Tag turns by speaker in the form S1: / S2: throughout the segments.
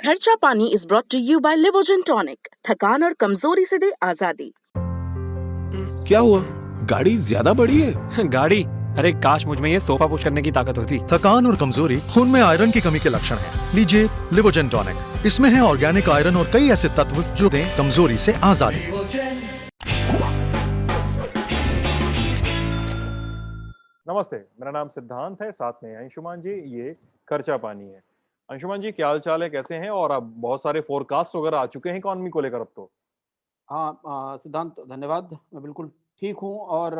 S1: खर्चा पानी is brought to you by Livogen tonic. थकान और कमजोरी से दे आजादी।
S2: क्या हुआ? गाड़ी ज्यादा बड़ी है?
S3: गाड़ी? अरे काश मुझ में ये सोफा पुश करने की ताकत होती।
S4: थकान और कमजोरी खून में आयरन की कमी के लक्षण हैं। लीजिए लिवोजन टॉनिक। इसमें है ऑर्गेनिक आयरन और कई ऐसे तत्व जो दें कमजोरी से आजादी।
S5: नमस्ते, मेरा नाम सिद्धांत है, साथ में अंशुमान जी। ये खर्चा पानी है। अंशुमान जी, क्या हाल चाल है, कैसे हैं? और अब बहुत सारे फोरकास्ट वगैरह आ चुके हैं इकोनॉमी को लेकर अब तो।
S6: हाँ सिद्धांत, धन्यवाद। मैं बिल्कुल ठीक हूँ और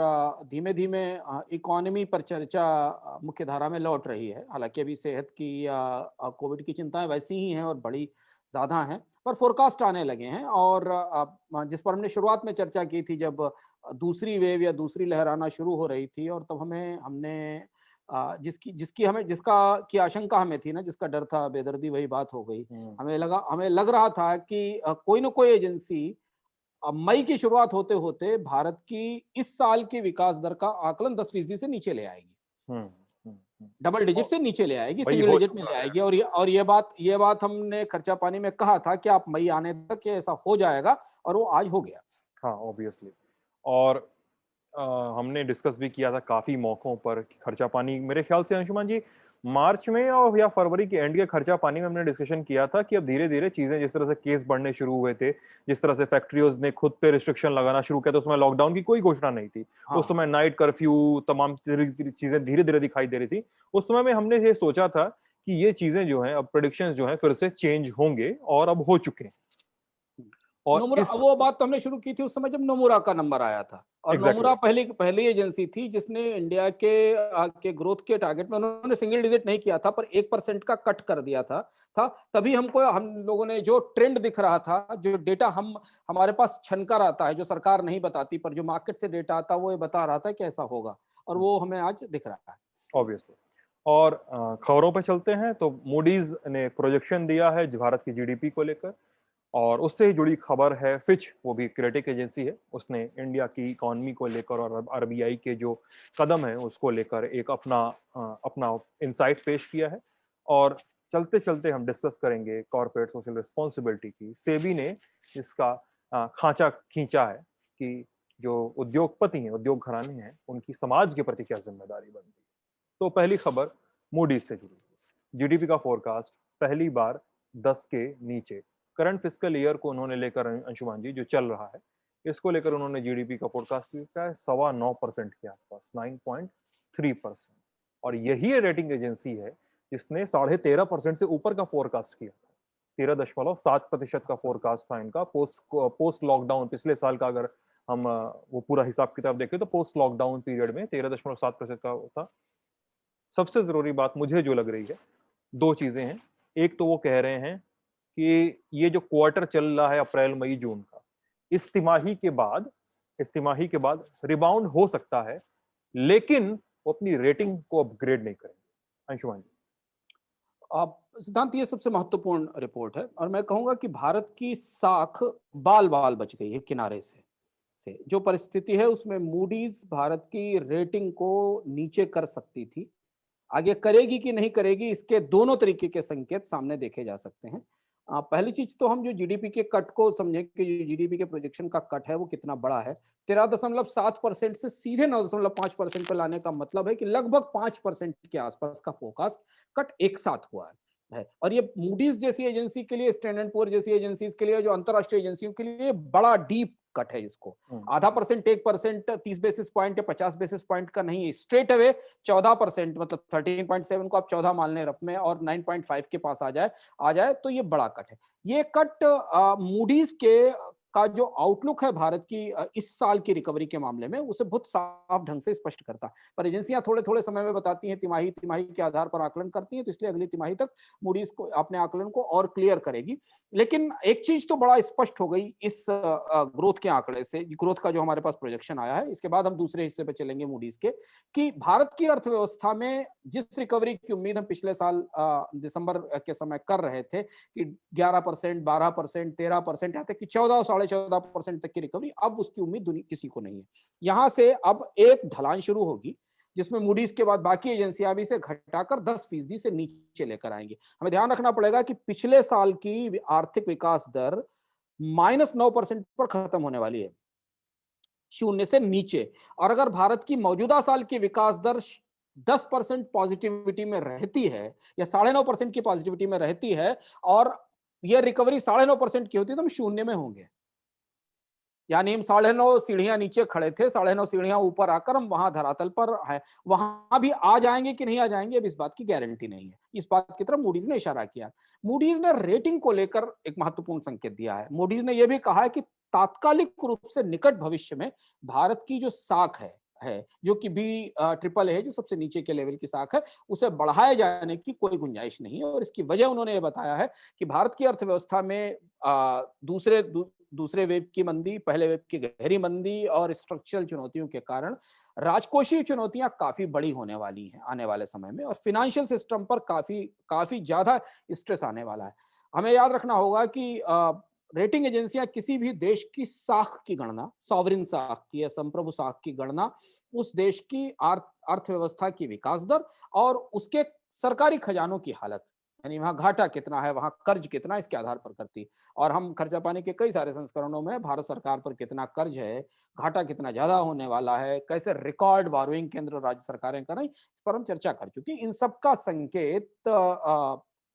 S6: धीमे-धीमे इकोनॉमी पर चर्चा मुख्य धारा में लौट रही है। हालाँकि अभी सेहत की कोविड की चिंताएँ वैसी ही हैं और बड़ी ज़्यादा हैं, पर फ़ोरकास्ट आने लगे हैं और जिस पर हमने शुरुआत में चर्चा की थी जब दूसरी वेव या दूसरी लहर आना शुरू हो रही थी और तब हमने जिसका की आशंका हमें थी ना, जिसका डर था, बेदर्दी वही बात हो गई। हमें लग रहा था कि कोई न कोई एजेंसी मई की शुरुआत होते-होते भारत की इस साल की विकास दर का आकलन 10% से नीचे ले आएगी।
S5: हम्म, हम्म,
S6: डबल डिजिट से नीचे ले आएगी,
S5: वही
S6: सिंगल
S5: हो
S6: डिजिट में
S5: चुका
S6: ले
S5: है।
S6: आएगी और ये बात हमने खर्चा पानी में कहा था कि आप मई आने तक ये ऐसा हो जाएगा और वो आज हो गया।
S5: हाँ, ऑब्वियसली। और अ, हमने डिस्कस भी किया था काफी मौकों पर कि खर्चा पानी, मेरे ख्याल से अंशुमान जी, मार्च में और या फरवरी के एंड के खर्चा पानी में हमने डिस्कशन किया था कि अब धीरे धीरे चीजें, जिस तरह से केस बढ़ने शुरू हुए थे, जिस तरह से फैक्ट्रियों ने खुद पे रिस्ट्रिक्शन लगाना शुरू किया था, उस समय लॉकडाउन की कोई घोषणा नहीं थी।
S6: हाँ,
S5: उस समय नाइट कर्फ्यू, तमाम चीजें धीरे धीरे दिखाई दे रही थी। उस समय में हमने ये सोचा था कि ये चीजें जो हैं, अब प्रेडिक्शंस जो हैं फिर से चेंज होंगे और अब हो चुके हैं। और
S6: नोमुरा,
S5: इस
S6: वो बात तो हमने शुरू की थी उस समय जब नोमुरा का नंबर आया था और
S5: एग्जैक्टली
S6: नोमुरा पहली एजेंसी थी जिसने इंडिया के ग्रोथ के टारगेट में उन्होंने सिंगल डिजिट नहीं किया था पर 1% का कट कर दिया था। तभी हम लोगों ने जो ट्रेंड दिख रहा था, जो डेटा हमारे पास छनकर आता है, जो सरकार नहीं बताती पर जो मार्केट से डेटा आता है वो ये बता रहा था कि ऐसा होगा और वो हमें आज दिख रहा है।
S5: ऑब्वियसली। और खबरों पे चलते हैं तो मूडीज ने प्रोजेक्शन दिया है भारत की जीडीपी को लेकर, और उससे ही जुड़ी खबर है फिच, वो भी क्रेडिट एजेंसी है, उसने इंडिया की इकोनॉमी को लेकर और आरबीआई के जो कदम है उसको लेकर एक अपना इनसाइट पेश किया है। और चलते चलते हम डिस्कस करेंगे कॉर्पोरेट सोशल रिस्पॉन्सिबिलिटी की। सेबी ने इसका खांचा खींचा है कि जो उद्योगपति हैं, उद्योग घराने हैं, उनकी समाज के प्रति क्या जिम्मेदारी बनती है। तो पहली खबर मूडीज से जुड़ी, जीडीपी का फोरकास्ट पहली बार 10 के नीचे। करंट फिस्कल ईयर को उन्होंने लेकर, अंशुमान जी, जो चल रहा है, इसको लेकर उन्होंने जीडीपी का फोरकास्ट किया है 9.25% के आसपास, 9.3%। और यही रेटिंग एजेंसी है जिसने 13.5% से ऊपर का फोरकास्ट किया था। 13.7% का फोरकास्ट था इनका पोस्ट लॉकडाउन पिछले साल का। अगर हम वो पूरा हिसाब किताब देखें तो पोस्ट लॉकडाउन पीरियड में 13.7% का था। सबसे जरूरी बात मुझे जो लग रही है, दो चीजें हैं। एक तो वो कह रहे हैं कि ये जो क्वार्टर चल रहा है अप्रैल मई जून का, इस तिमाही के बाद रिबाउंड हो सकता है, लेकिन वो अपनी रेटिंग को अपग्रेड नहीं करेंगे। अंशुमान जी।
S6: आप सिद्धांत, ये सबसे महत्वपूर्ण रिपोर्ट है और मैं कहूंगा कि भारत की साख बाल बाल बच गई है किनारे से जो परिस्थिति है उसमें मूडीज भारत की रेटिंग को नीचे कर सकती थी। आगे करेगी कि नहीं करेगी, इसके दोनों तरीके के संकेत सामने देखे जा सकते हैं। पहली चीज तो हम जो जीडीपी के कट को समझें कि जो जीडीपी के प्रोजेक्शन का कट है वो कितना बड़ा है। 13.7% से सीधे 9.5% पर लाने का मतलब है कि लगभग 5% के आसपास का फोरकास्ट कट एक साथ हुआ है और ये मूडीज जैसी एजेंसी के लिए, स्टैंडर्ड पुअर जैसी एजेंसीज के लिए, जो अंतरराष्ट्रीय एजेंसियों के लिए बड़ा डीप कट है। इसको आधा परसेंट, 1%, 30 बेसिस पॉइंट या 50 बेसिस पॉइंट का नहीं, स्ट्रेट अवे 14%, मतलब 13.7 को आप 14 मान लें रफ में और 9.5 के पास आ जाए तो ये बड़ा कट है। ये कट मूडीज के का जो आउटलुक है भारत की इस साल की रिकवरी के मामले में, उसे बहुत साफ ढंग से स्पष्ट करता है। पर एजेंसियां थोड़े थोड़े समय में बताती हैं, तिमाही के आधार पर आकलन करती हैं, तो इसलिए अगली तिमाही तक मूडीज को अपने आकलन को और क्लियर करेगी। लेकिन एक चीज तो बड़ा स्पष्ट हो गई इस ग्रोथ के आंकड़े से, ग्रोथ का जो हमारे पास प्रोजेक्शन आया है, इसके बाद हम दूसरे हिस्से पे चलेंगे मूडीज के, कि भारत की अर्थव्यवस्था में जिस रिकवरी की उम्मीद हम पिछले साल दिसंबर के समय कर रहे थे कि 11%, 12%, 13%, यहाँ तक कि 14.5% तक की रिकवरी, अब उसकी उम्मीद किसी को नहीं है। यहां से अब एक ढलान शुरू होगी जिसमें मूडीज के बाद बाकी एजेंसियां भी इसे घटाकर 10% से नीचे लेकर आएंगी। हमें ध्यान रखना पड़ेगा कि पिछले साल की आर्थिक विकास दर -9% पर खत्म होने वाली है, शून्य से नीचे। और अगर भारत की मौजूदा साल की विकास दर 10% पॉजिटिविटी में रहती है या 9.5% की पॉजिटिविटी में रहती है और यह रिकवरी 9.5% की होती है, तो हम शून्य में होंगे। यानी हम 9.5 सीढ़ियां नीचे खड़े थे, 9.5 सीढ़ियां ऊपर आकर हम वहां धरातल पर है। वहां भी आ जाएंगे कि नहीं आ जाएंगे, अब इस बात की गारंटी नहीं है। इस बात की तरफ मूडीज ने इशारा किया। मूडीज ने रेटिंग को लेकर एक महत्वपूर्ण संकेत दिया है। मूडीज ने यह भी कहा है कि तात्कालिक रूप से निकट भविष्य में भारत की जो साख है जो कि B+ है, जो सबसे नीचे के लेवल की साख है, उसे बढ़ाए जाने की कोई गुंजाइश नहीं है। और इसकी वजह उन्होंने ये बताया है कि भारत की अर्थव्यवस्था में दूसरे वेव की मंदी, पहले वेव की गहरी मंदी और स्ट्रक्चरल चुनौतियों के कारण राजकोषीय चुनौतियां काफी बड़ी होने वाली हैं आने वाले समय में, और फाइनेंशियल सिस्टम पर काफी ज्यादा स्ट्रेस आने वाला है। हमें याद रखना होगा कि रेटिंग एजेंसियां किसी भी देश की साख की गणना, सॉवरिन साख की या संप्रभु साख की गणना, उस देश की अर्थव्यवस्था की विकास दर और उसके सरकारी खजानों की हालत, यानी वहां घाटा कितना है, वहां कर्ज कितना, इसके आधार पर करती है। और हम खर्चा पानी के कई सारे संस्करणों में भारत सरकार पर कितना कर्ज है, घाटा कितना ज्यादा होने वाला है, कैसे रिकॉर्ड बोरोइंग केंद्र और राज्य सरकारें कर रही, इस पर हम चर्चा कर चुके हैं। इन सब का संकेत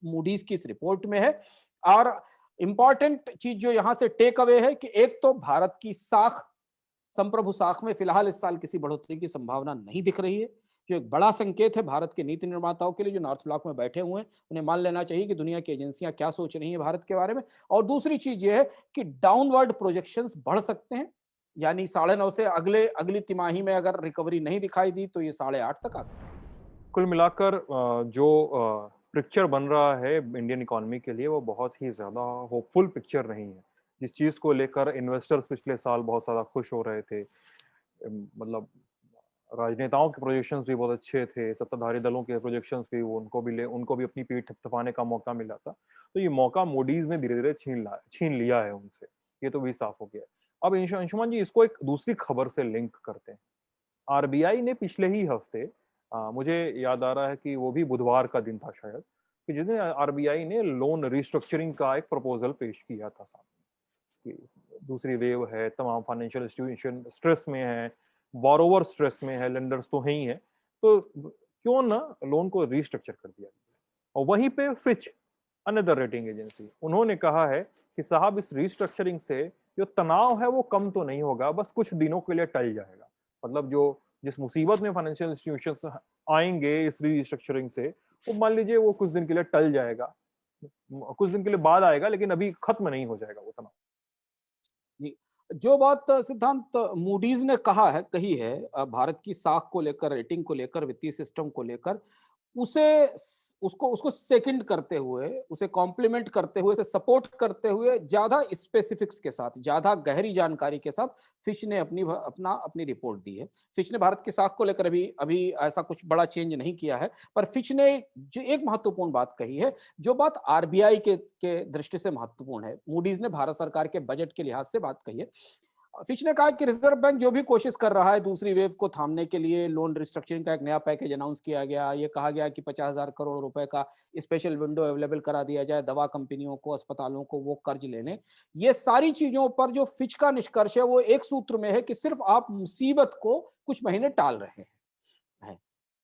S6: मूडीज की इस रिपोर्ट में है। और इंपॉर्टेंट चीज जो यहां से टेक अवे है कि एक तो भारत की साख, संप्रभु साख में फिलहाल इस साल किसी बढ़ोतरी की संभावना नहीं दिख रही है, जो एक बड़ा संकेत है भारत के नीति निर्माताओं के लिए जो नॉर्थ ब्लॉक में बैठे हुए हैं। उन्हें मान लेना चाहिए कि दुनिया की एजेंसियां क्या सोच रही हैं भारत के बारे में। और दूसरी चीज ये है कि डाउनवर्ड प्रोजेक्शंस बढ़ सकते हैं, यानी 9.5 से अगली तिमाही में अगर रिकवरी नहीं दिखाई दी तो ये 8.5 तक आ सकते हैं।
S5: कुल मिलाकर जो पिक्चर बन रहा है इंडियन इकोनॉमी के लिए, वो बहुत ही ज्यादा होपफुल पिक्चर नहीं है। जिस चीज को लेकर इन्वेस्टर्स पिछले साल बहुत ज्यादा खुश हो रहे थे, मतलब राजनेताओं के प्रोजेक्शंस भी बहुत अच्छे थे, सत्ताधारी दलों के प्रोजेक्शंस भी, उनको भी अपनी पीठ थपथपाने का मौका मिला था। तो ये मौका मूडीज ने धीरे धीरे छीन लिया है उनसे, ये तो भी साफ हो गया है। अब अंशुमान जी, इसको एक दूसरी खबर से लिंक करते हैं। आरबीआई ने पिछले ही हफ्ते, मुझे याद आ रहा है कि वो भी बुधवार का दिन था शायद, कि जिस दिन आरबीआई ने लोन रिस्ट्रक्चरिंग का एक प्रपोजल पेश किया था सामने, कि दूसरी वेव है, तमाम फाइनेंशियल इंस्टीट्यूशन स्ट्रेस में है, बोरोवर स्ट्रेस में है, लेंडर्स तो है ही है, तो क्यों ना लोन को रिस्ट्रक्चर कर दिया जाए। और वहीं पे फिच, अनदर रेटिंग एजेंसी, उन्होंने कहा है कि साहब इस रिस्ट्रक्चरिंग से जो तनाव है वो कम तो नहीं होगा, बस कुछ दिनों के लिए टल जाएगा। मतलब जिस मुसीबत में फाइनेंशियल इंस्टीट्यूशंस आएंगे इस रिस्ट्रक्चरिंग से, वो मान लीजिए वो कुछ दिन के लिए टल जाएगा, कुछ दिन के लिए बाद आएगा, लेकिन अभी खत्म नहीं हो जाएगा वो तनाव।
S6: जी, जो बात सिद्धांत मूडीज ने कही है भारत की साख को लेकर, रेटिंग को लेकर, वित्तीय सिस्टम को लेकर, उसको सेकंड करते हुए, उसे कॉम्प्लीमेंट करते हुए, उसे सपोर्ट करते हुए, ज्यादा स्पेसिफिक्स के साथ, ज्यादा गहरी जानकारी के साथ फिच ने अपनी रिपोर्ट दी है। फिच ने भारत की साख को लेकर अभी ऐसा कुछ बड़ा चेंज नहीं किया है, पर फिच ने जो एक महत्वपूर्ण बात कही है, जो बात आरबीआई के दृष्टि से महत्वपूर्ण है, मूडीज ने भारत सरकार के बजट के लिहाज से बात कही है। फिच ने कहा कि रिजर्व बैंक जो भी कोशिश कर रहा है दूसरी वेव को थामने के लिए, लोन रिस्ट्रक्चरिंग का एक नया पैकेज अनाउंस किया गया, ये कहा गया कि 50,000 करोड़ रुपए का स्पेशल विंडो अवेलेबल करा दिया जाए दवा कंपनियों को, अस्पतालों को, वो कर्ज लेने। ये सारी चीजों पर जो फिच का निष्कर्ष है वो एक सूत्र में है कि सिर्फ आप मुसीबत को कुछ महीने टाल रहे हैं।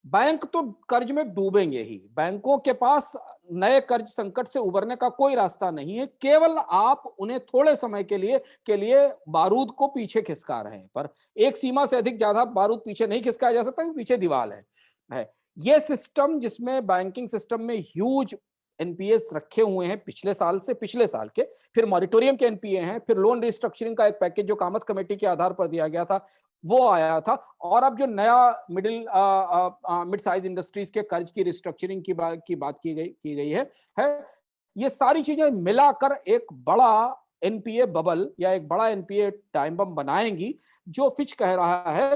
S6: बैंक तो कर्ज में डूबेंगे ही, बैंकों के पास नए कर्ज संकट से उबरने का कोई रास्ता नहीं है, केवल आप उन्हें थोड़े समय के लिए बारूद को पीछे खिसका रहे हैं, पर एक सीमा से अधिक ज्यादा बारूद पीछे नहीं खिसकाया जा सकता, पीछे दीवार है। ये सिस्टम जिसमें बैंकिंग सिस्टम में ह्यूज एनपीएस रखे हुए हैं पिछले साल के, फिर मॉरिटोरियम के एनपीए हैं, फिर लोन रिस्ट्रक्चरिंग का एक पैकेज जो कामत कमेटी के आधार पर दिया गया था वो आया था, और अब जो नया मिड साइज इंडस्ट्रीज के कर्ज की रिस्ट्रक्चरिंग की बात की गई है। ये सारी चीजें मिलाकर एक बड़ा एनपीए बबल या एक बड़ा एनपीए टाइम बम बनाएंगी, जो फिच कह रहा है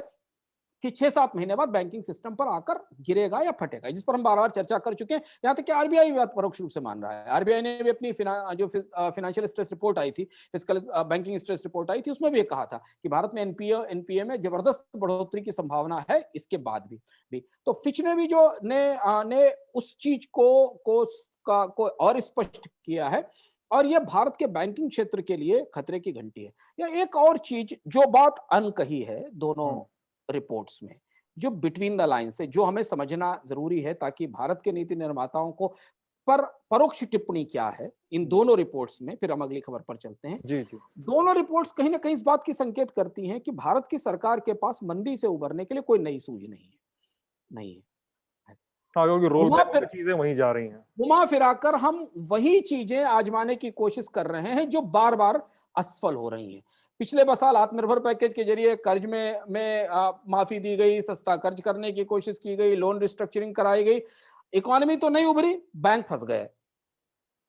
S6: कि 6-7 महीने बाद बैंकिंग सिस्टम पर आकर गिरेगा या फटेगा, जिस पर हम बार-बार चर्चा कर चुके हैं। यहाँ तक कि आरबीआई भी बात परोक्ष रूप से मान रहा है। आरबीआई ने भी अपनी फाइनेंशियल स्ट्रेस रिपोर्ट आई थी, फिस्कल बैंकिंग स्ट्रेस रिपोर्ट आई थी, उसमें भी ये कहा था कि भारत में एनपीए में जबरदस्त बढ़ोतरी की संभावना है इसके बाद भी। तो फिच ने भी ने उस चीज को और स्पष्ट किया है, और यह भारत के बैंकिंग क्षेत्र के लिए खतरे की घंटी है। या एक और चीज जो बात अनकही है दोनों रिपोर्ट्स में, जो बिटवीन द लाइन्स है, जो हमें समझना जरूरी है ताकि भारत के नीति निर्माताओं को पर परोक्ष टिप्पणी क्या है इन दोनों रिपोर्ट्स में, फिर हम अगली खबर पर चलते हैं।
S5: जी जी।
S6: दोनों रिपोर्ट्स कहीं ना कहीं इस बात की संकेत करती हैं कि भारत की सरकार के पास मंदी से उबरने के लिए कोई नई सूझ नहीं है।
S5: हाँ, क्योंकि रोल
S6: घुमा
S5: बैक
S6: फिर-
S5: की चीजें वहीं जा रही हैं।
S6: घुमा फिराकर हम वही चीजें आजमाने की कोशिश कर रहे हैं जो बार बार असफल हो रही हैं। पिछले साल आत्मनिर्भर पैकेज के जरिए कर्ज में माफी दी गई, सस्ता कर्ज करने की कोशिश की गई, लोन रिस्ट्रक्चरिंग कराई गई, इकोनॉमी तो नहीं उभरी, बैंक फंस गए।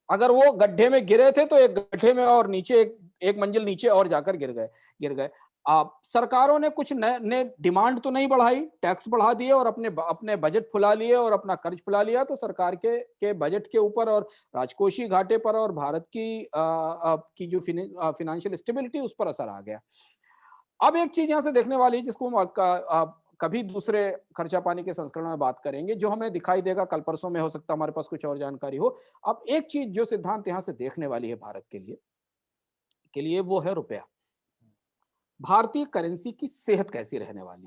S6: अगर वो गड्ढे में गिरे थे तो एक गड्ढे में और नीचे एक मंजिल नीचे और जाकर गिर गए। सरकारों ने कुछ नए डिमांड तो नहीं बढ़ाई, टैक्स बढ़ा दिए और अपने बजट फुला लिए और अपना कर्ज फुला लिया, तो सरकार के बजट के ऊपर और राजकोषीय घाटे पर और भारत की जो फिनेंशियल स्टेबिलिटी उस पर असर आ गया। अब एक चीज यहां से देखने वाली है जिसको हम कभी दूसरे खर्चा पानी के संस्करण में बात करेंगे, जो हमें दिखाई देगा कल परसों में, हो सकता है हमारे पास कुछ और जानकारी हो। अब एक चीज जो सिद्धांत यहां से देखने वाली है भारत के लिए वो है रुपया। भारतीय करेंसी की सेहत कैसी रहने वाली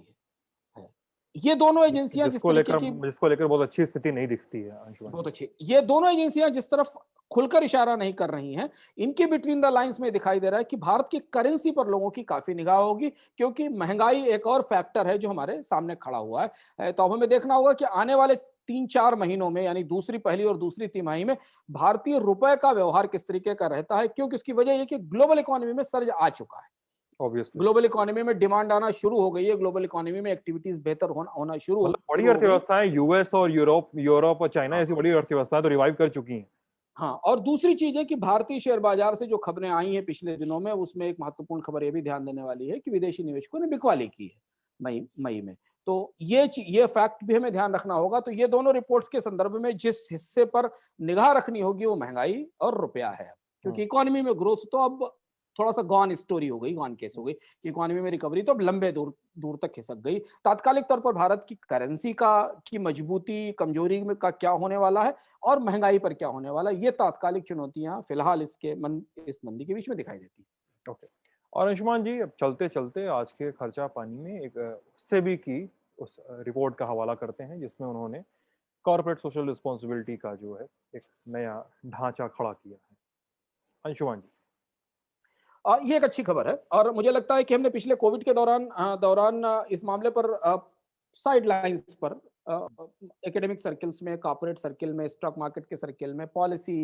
S6: है। ये दोनों एजेंसियां
S5: जिसको लेकर बहुत अच्छी स्थिति नहीं दिखती है अंशुमान।
S6: बहुत अच्छी, ये दोनों एजेंसियां जिस तरफ खुलकर इशारा नहीं कर रही हैं, इनके बिटवीन द लाइंस में दिखाई दे रहा है कि भारत की करेंसी पर लोगों की काफी निगाह होगी, क्योंकि महंगाई एक और फैक्टर है जो हमारे सामने खड़ा हुआ है। तो अब हमें देखना होगा कि आने वाले 3-4 महीनों में, यानी पहली और दूसरी तिमाही में भारतीय रुपए का व्यवहार किस तरीके का रहता है, क्योंकि उसकी वजह यह कि ग्लोबल इकोनॉमी में सर्ज आ चुका है।
S5: ऑब्वियसली
S6: ग्लोबल इकोनॉमी में डिमांड आना शुरू हो गई है, ग्लोबल इकोनॉमी में एक्टिविटीज बेहतर होना शुरू हो
S5: बड़ी
S6: हो गई।
S5: अर्थव्यवस्थाएं यूएस और यूरोप और चाइना ऐसी बड़ी अर्थव्यवस्थाएं तो रिवाइव कर चुकी हैं।
S6: हाँ, और दूसरी चीज है कि भारतीय शेयर बाजार से जो खबरें आई हैं पिछले दिनों में, उसमें एक महत्वपूर्ण खबर ये भी ध्यान देने वाली है कि विदेशी निवेशकों ने बिकवाली की है मई में। तो ये फैक्ट भी हमें ध्यान रखना होगा। तो ये दोनों रिपोर्ट्स के संदर्भ में जिस हिस्से पर निगाह रखनी होगी वो महंगाई और रुपया है, क्योंकि इकोनॉमी में ग्रोथ तो अब थोड़ा सा गॉन स्टोरी हो गई, गॉन केस हो गई कि इकोनॉमी में रिकवरी तो अब लंबे दूर तक खिसक गई। तात्कालिक तौर पर भारत की करेंसी की मजबूती कमजोरी में का क्या होने वाला है और महंगाई पर क्या होने वाला है, ये तात्कालिक चुनौतियां फिलहाल इस मंदी के बीच में दिखाई देती है।
S5: ओके, और अंशुमान जी अब चलते चलते आज के खर्चा पानी में एक सेबी की उस रिपोर्ट का हवाला करते हैं जिसमें उन्होंने कॉर्पोरेट सोशल रिस्पॉन्सिबिलिटी का जो है एक नया ढांचा खड़ा किया है। अंशुमान जी,
S6: ये एक अच्छी खबर है, और मुझे लगता है कि हमने पिछले कोविड के दौरान इस मामले पर साइड लाइंस पर एकेडमिक सर्कल्स में, कॉर्पोरेट सर्किल में, स्टॉक मार्केट के सर्किल में, पॉलिसी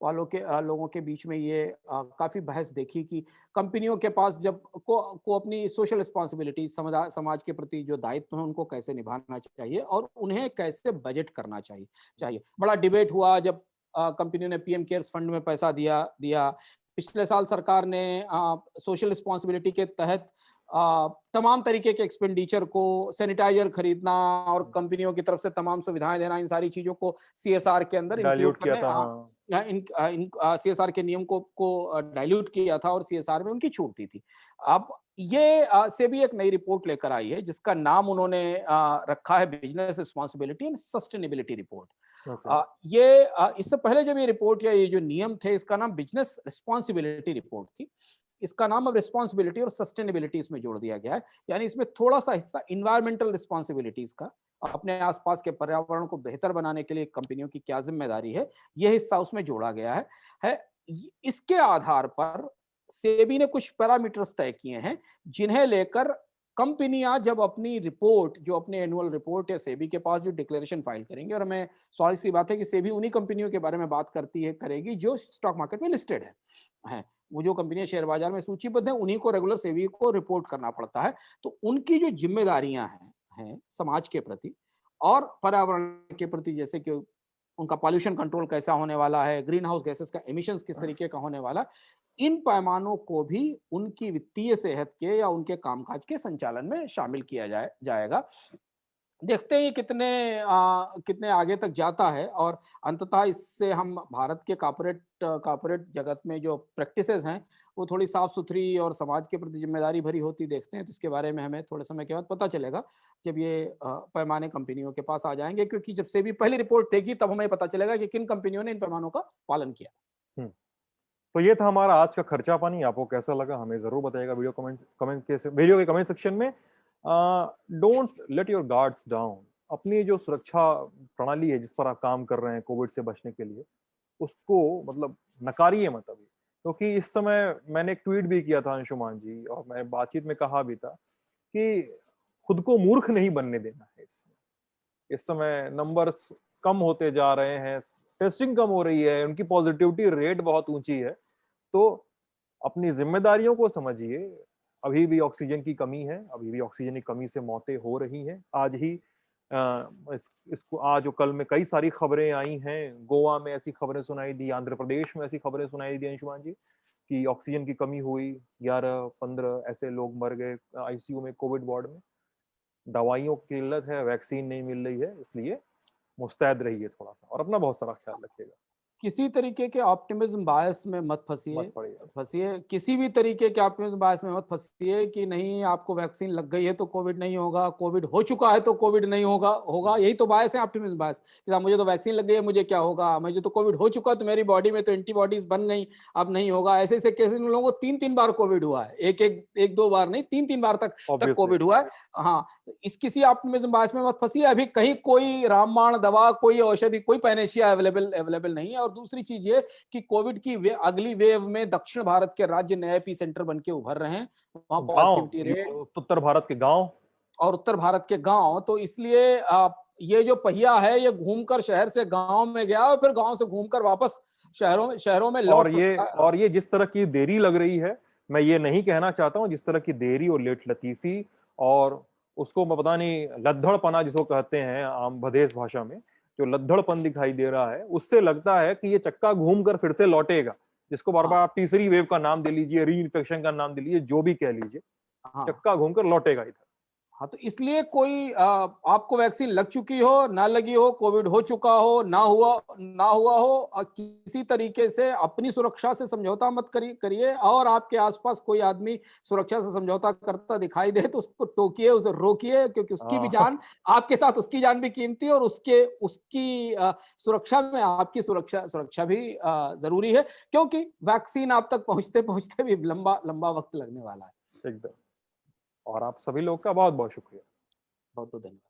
S6: लोगों के बीच में ये काफी बहस देखी कि कंपनियों के पास जब को अपनी सोशल रिस्पॉन्सिबिलिटी, समाज के प्रति जो दायित्व है उनको कैसे निभाना चाहिए और उन्हें कैसे बजट करना चाहिए। बड़ा डिबेट हुआ जब कंपनियों ने पीएम केयर्स फंड में पैसा दिया। पिछले साल सरकार ने सोशल रिस्पॉन्सिबिलिटी के तहत तमाम तरीके के एक्सपेंडिचर को, सैनिटाइजर खरीदना और कंपनियों की तरफ से तमाम सुविधाएं देना, इन सारी चीजों को सीएसआर के अंदर
S5: डाइल्यूट किया था।
S6: इन सीएसआर के नियम को डाइल्यूट किया था और सीएसआर में उनकी छूट दी थी। अब ये सेबी एक नई रिपोर्ट लेकर आई है जिसका नाम उन्होंने रखा है business responsibility and sustainability report. इससे पहले जब ये रिपोर्ट या ये जो नियम थे, इसका नाम बिजनेस रिस्पॉन्सिबिलिटी रिपोर्ट थी, इसका नाम अब रिस्पॉन्सिबिलिटी और सस्टेनेबिलिटी इसमें जोड़ दिया गया है। यानी इसमें थोड़ा सा हिस्सा इन्वायरमेंटल रिस्पॉन्सिबिलिटीज का, अपने आसपास के पर्यावरण को बेहतर बनाने के लिए कंपनियों की क्या जिम्मेदारी है, यह हिस्सा उसमें जोड़ा गया है। इसके आधार पर सेबी ने कुछ पैरामीटर्स तय किए हैं जिन्हें लेकर कंपनियां जब अपनी रिपोर्ट, जो अपने एनुअल रिपोर्ट या सेबी के पास जो डिक्लेरेशन फाइल करेंगे, और हमें सॉरी सी बात है कि सेबी उन्हीं कंपनियों के बारे में बात करेगी जो स्टॉक मार्केट में लिस्टेड है। वो जो कंपनियां शेयर बाजार में सूचीबद्ध हैं उन्हीं को रेगुलर सेबी को रिपोर्ट करना पड़ता है। तो उनकी जो जिम्मेदारियां हैं समाज के प्रति और पर्यावरण के प्रति, जैसे कि उनका पॉल्यूशन कंट्रोल कैसा होने वाला है, ग्रीन हाउस गैसेस का एमिशंस किस तरीके का होने वाला है, इन पैमानों को भी उनकी वित्तीय सेहत के या उनके कामकाज के संचालन में शामिल किया जाएगा। देखते हैं ये कितने आगे तक जाता है, और अंततः इससे हम भारत के कॉर्पोरेट जगत में जो प्रैक्टिसेस हैं वो थोड़ी साफ सुथरी और समाज के प्रति जिम्मेदारी भरी होती देखते हैं। तो इसके बारे में हमें थोड़े समय के बाद पता चलेगा, जब ये पैमाने कंपनियों के पास आ जाएंगे, क्योंकि जब सेबी पहली रिपोर्ट देगी तब हमें पता चलेगा कि किन कंपनियों ने इन पैमानों का पालन किया।
S5: तो ये था हमारा आज का खर्चा पानी। आपको कैसा लगा हमें जरूर बताइएगा वीडियो के कमेंट सेक्शन में। Don't let your guards down. अपनी जो सुरक्षा प्रणाली है जिस पर आप काम कर रहे हैं कोविड से बचने के लिए, उसको मतलब नकारिए मत अभी, क्योंकि इस समय मैंने एक ट्वीट भी किया था अंशुमान जी, और मैं बातचीत में कहा भी था कि खुद को मूर्ख नहीं बनने देना है। इस समय नंबर्स कम होते जा रहे हैं, टेस्टिंग कम हो रही है, उनकी पॉजिटिविटी रेट बहुत ऊंची है, तो अपनी जिम्मेदारियों को समझिए। अभी भी ऑक्सीजन की कमी है, अभी भी ऑक्सीजन की कमी से मौतें हो रही हैं। आज ही इसको आज और कल में कई सारी खबरें आई हैं। गोवा में ऐसी खबरें सुनाई दी, आंध्र प्रदेश में ऐसी खबरें सुनाई दी अंशुमान जी कि ऑक्सीजन की कमी हुई, 11-15 ऐसे लोग मर गए आईसीयू में, कोविड वार्ड में। दवाइयों की किल्लत है, वैक्सीन नहीं मिल रही है, इसलिए मुस्तैद रहिए थोड़ा सा और अपना बहुत सारा ख्याल रखिएगा।
S6: किसी तरीके के ऑप्टिमिज्म बायस में मत फंसिए, किसी भी तरीके के ऑप्टिमिज्म बायस में मत फंसिए कि नहीं आपको वैक्सीन लग गई है तो कोविड नहीं होगा, कोविड हो चुका है तो कोविड नहीं होगा। यही तो बायस है, ऑप्टिमिज्म बायस कि मुझे तो वैक्सीन लग गई है, मुझे क्या होगा, मुझे तो कोविड हो चुका है तो मेरी बॉडी में तो एंटीबॉडीज बन गई, अब नहीं होगा। ऐसे केसेस में लोगों को 3 बार कोविड हुआ है, एक दो बार नहीं, 3 बार तक कोविड हुआ है। हाँ, इस किसी ऑप्टिमिज्म बायस में मत फंसिए। अभी कहीं कोई रामबाण दवा, कोई औषधि, कोई पैनेशिया अवेलेबल नहीं है। और दूसरी चीज ये कि कोविड की अगली वेव में दक्षिण भारत के राज्य नए एपी सेंटर बन के उभर रहे हैं, वहां पॉजिटिविटी रेट,
S5: उत्तर भारत के गांव
S6: और उत्तर भारत के गांव। तो इसलिए ये जो पहिया है ये घूमकर शहर से गांव में गया और फिर गांव से घूमकर वापस शहरों में लौट
S5: और ये जिस तरह की देरी लग रही है, मैं ये नहीं कहना चाहता हूं, जिस तरह की देरी और लेट लतीफी और उसको मैं पता नहीं लद्दड़पना जिसको कहते हैं आम भदेश भाषा में, जो लद्दड़पन दिखाई दे रहा है, उससे लगता है कि ये चक्का घूमकर फिर से लौटेगा, जिसको बार बार आप तीसरी वेव का नाम दे लीजिए, री इन्फेक्शन का नाम दे लीजिए, जो भी कह लीजिए, चक्का घूमकर लौटेगा इधर।
S6: हाँ, तो इसलिए कोई आपको वैक्सीन लग चुकी हो, ना लगी हो, कोविड हो चुका हो, ना हुआ हो, किसी तरीके से अपनी सुरक्षा से समझौता मत करिए। और आपके आसपास कोई आदमी सुरक्षा से समझौता करता दिखाई दे तो उसको टोकिए, उसे रोकिए, क्योंकि उसकी भी जान आपके साथ, उसकी जान भी कीमती है, और उसकी सुरक्षा में आपकी सुरक्षा भी जरूरी है, क्योंकि वैक्सीन आप तक पहुंचते पहुंचते भी लंबा वक्त लगने वाला है।
S5: एकदम। और आप सभी लोग का बहुत बहुत शुक्रिया।
S6: बहुत बहुत धन्यवाद।